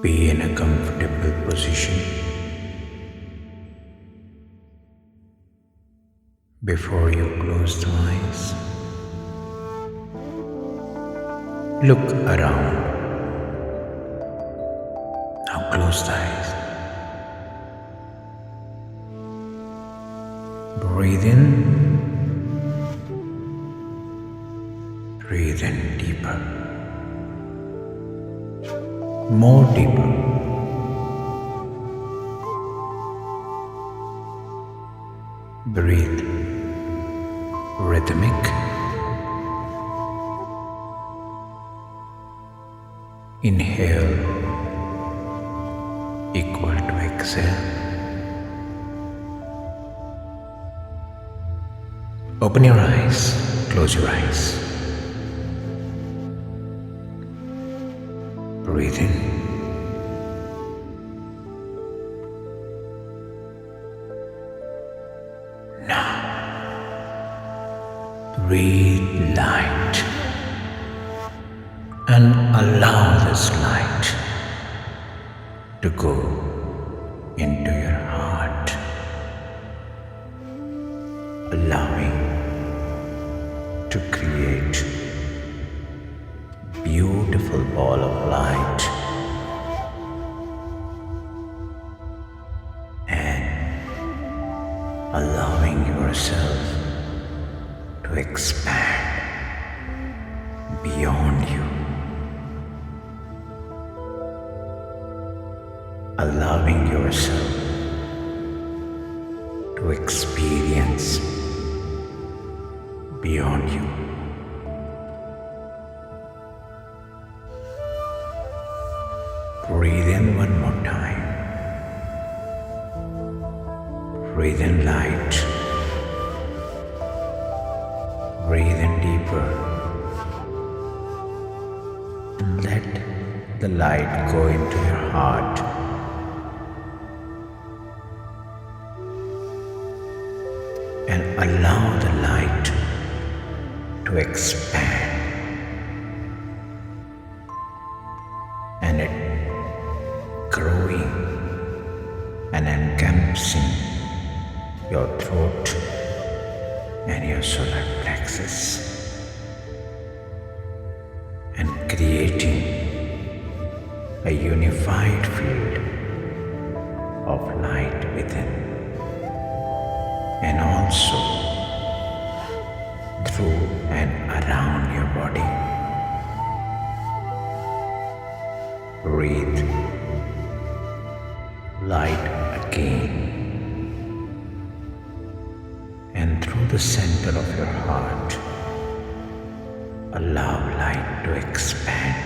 Be in a comfortable position. Before you close the eyes, look around. Now close the eyes. Breathe in. Breathe in deeper. More deeper. Breathe rhythmic. Inhale equal to exhale. Open your eyes, close your eyes. Breathe in. Now, breathe light and allow this light to go into your heart, allowing to create beautiful ball of light and allowing yourself to expand beyond you, allowing yourself to experience beyond you. Breathe in one more time. Breathe in light. Breathe in deeper. And let the light go into your heart. And allow the light to expand. And it growing and encompassing your throat and your solar plexus and creating a unified field of light within and also through and around your body. Breathe light again, and through the center of your heart, allow light to expand,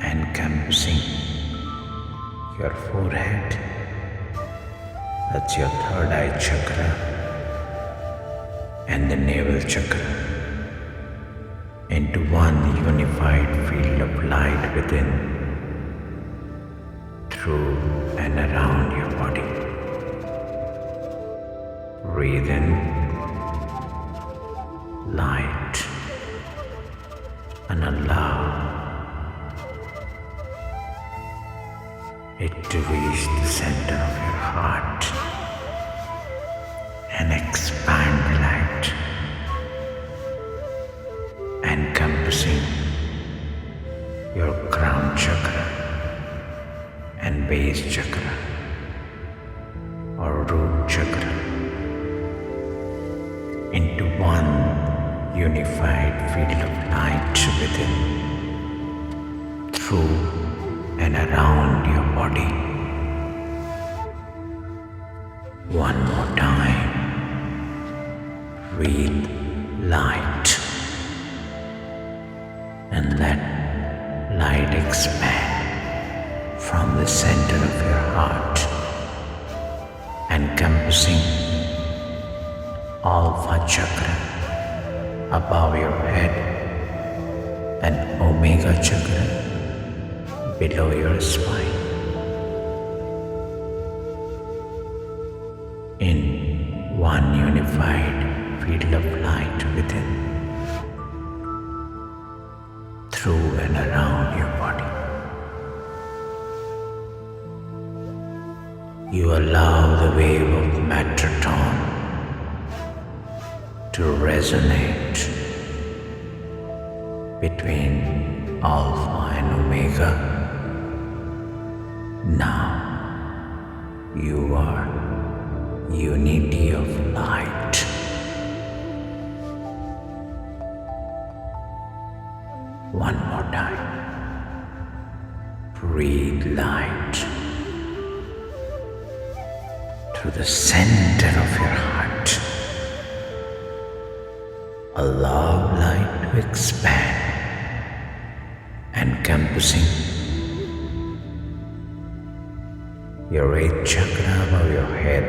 encompassing your forehead. That's your third eye chakra and the navel chakra into one unified field of light within, through and around your body. Breathe in light and allow it to reach the center of your heart and expand the light, encompassing your crown chakra and base chakra or root chakra into one unified field of light within, through and around your body. One more time. Breathe light and let light expand from the center of your heart, encompassing Alpha chakra above your head and Omega chakra below your spine. In one unified field of light within, through and around your body. You allow the wave of matter tone to resonate between Alpha and Omega. Now you are unity of light. One more time. Breathe light through the center of your heart. Allow light to expand, encompassing your eighth chakra above your head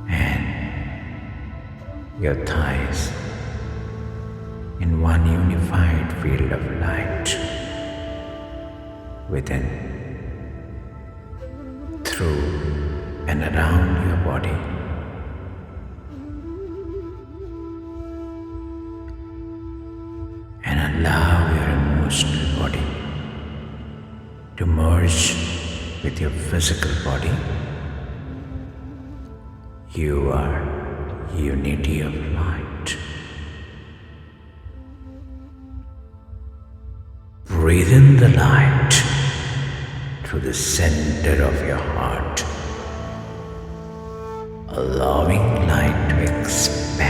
and your thighs in one unified field of light within, through and around your body. And allow your emotional body to merge with your physical body. You are unity of light. Breathe in the light through the center of your heart, allowing light to expand,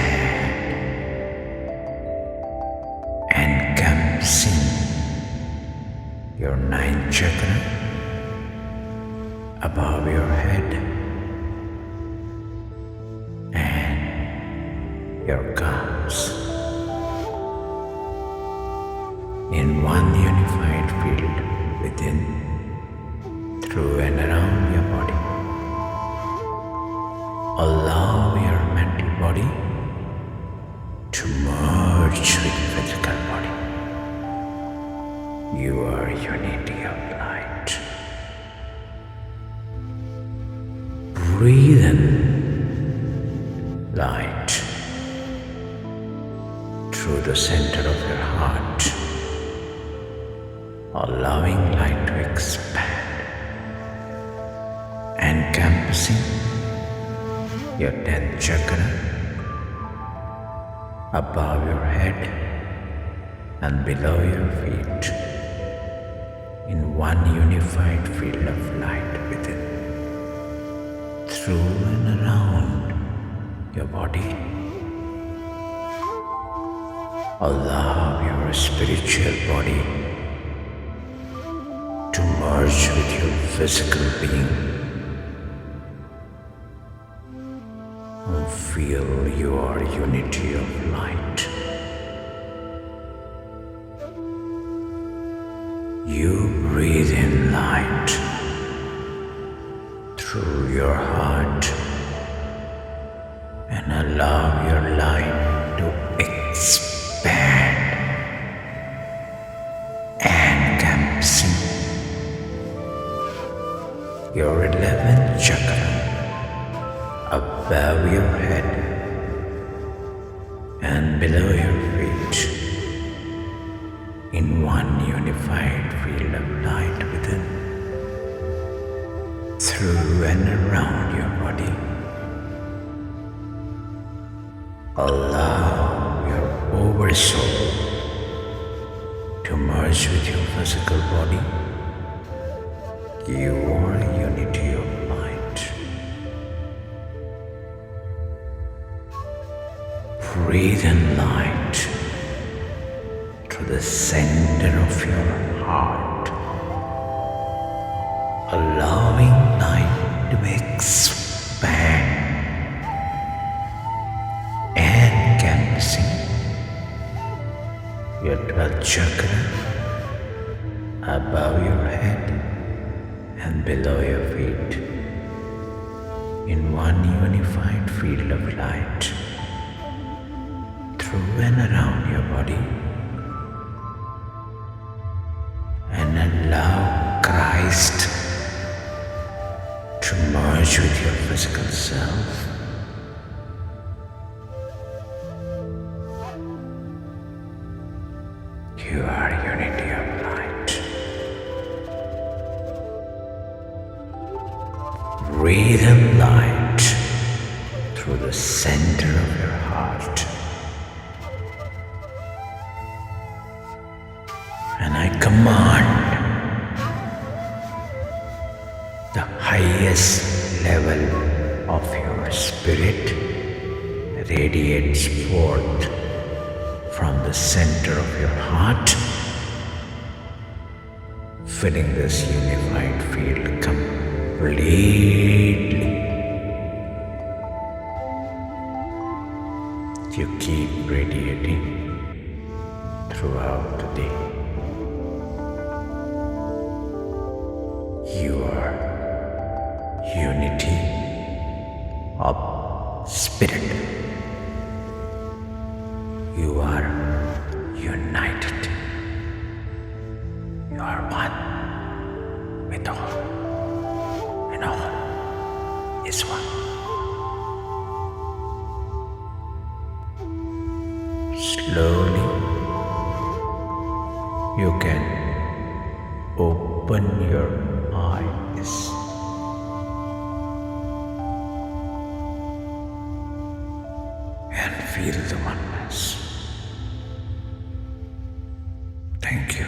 encompassing your ninth chakra above your head and your calves in one unified field within, through and around your body. Allow your mental body to merge with your physical body. You are unity of light. Breathe in light through the center of your heart, allowing light to expand, encompassing your 10th chakra above your head and below your feet in one unified field of light within, through and around your body. Allow your spiritual body to merge with your physical being and feel your unity of light. You breathe in light through your heart and allow your light to expand, encompassing your 11th chakra above your head and below your feet in one unified field of light within, through and around your body. Allow your oversoul to merge with your physical body. You are unity of light. Breathe in light through the center of your heart, allowing light to expand, encompassing your 12th chakra above your head and below your feet in one unified field of light, through and around your body, and allow Christ to merge with your physical self. You are unity of light. ray of light through the center of your heart. And I command the highest level of your spirit radiates forth from the center of your heart, filling this unified field completely. You keep radiating throughout the day. You are unity of spirit. You are united. You are one with all, and all is one. Slowly, you can open your eyes. And feel the oneness. Thank you.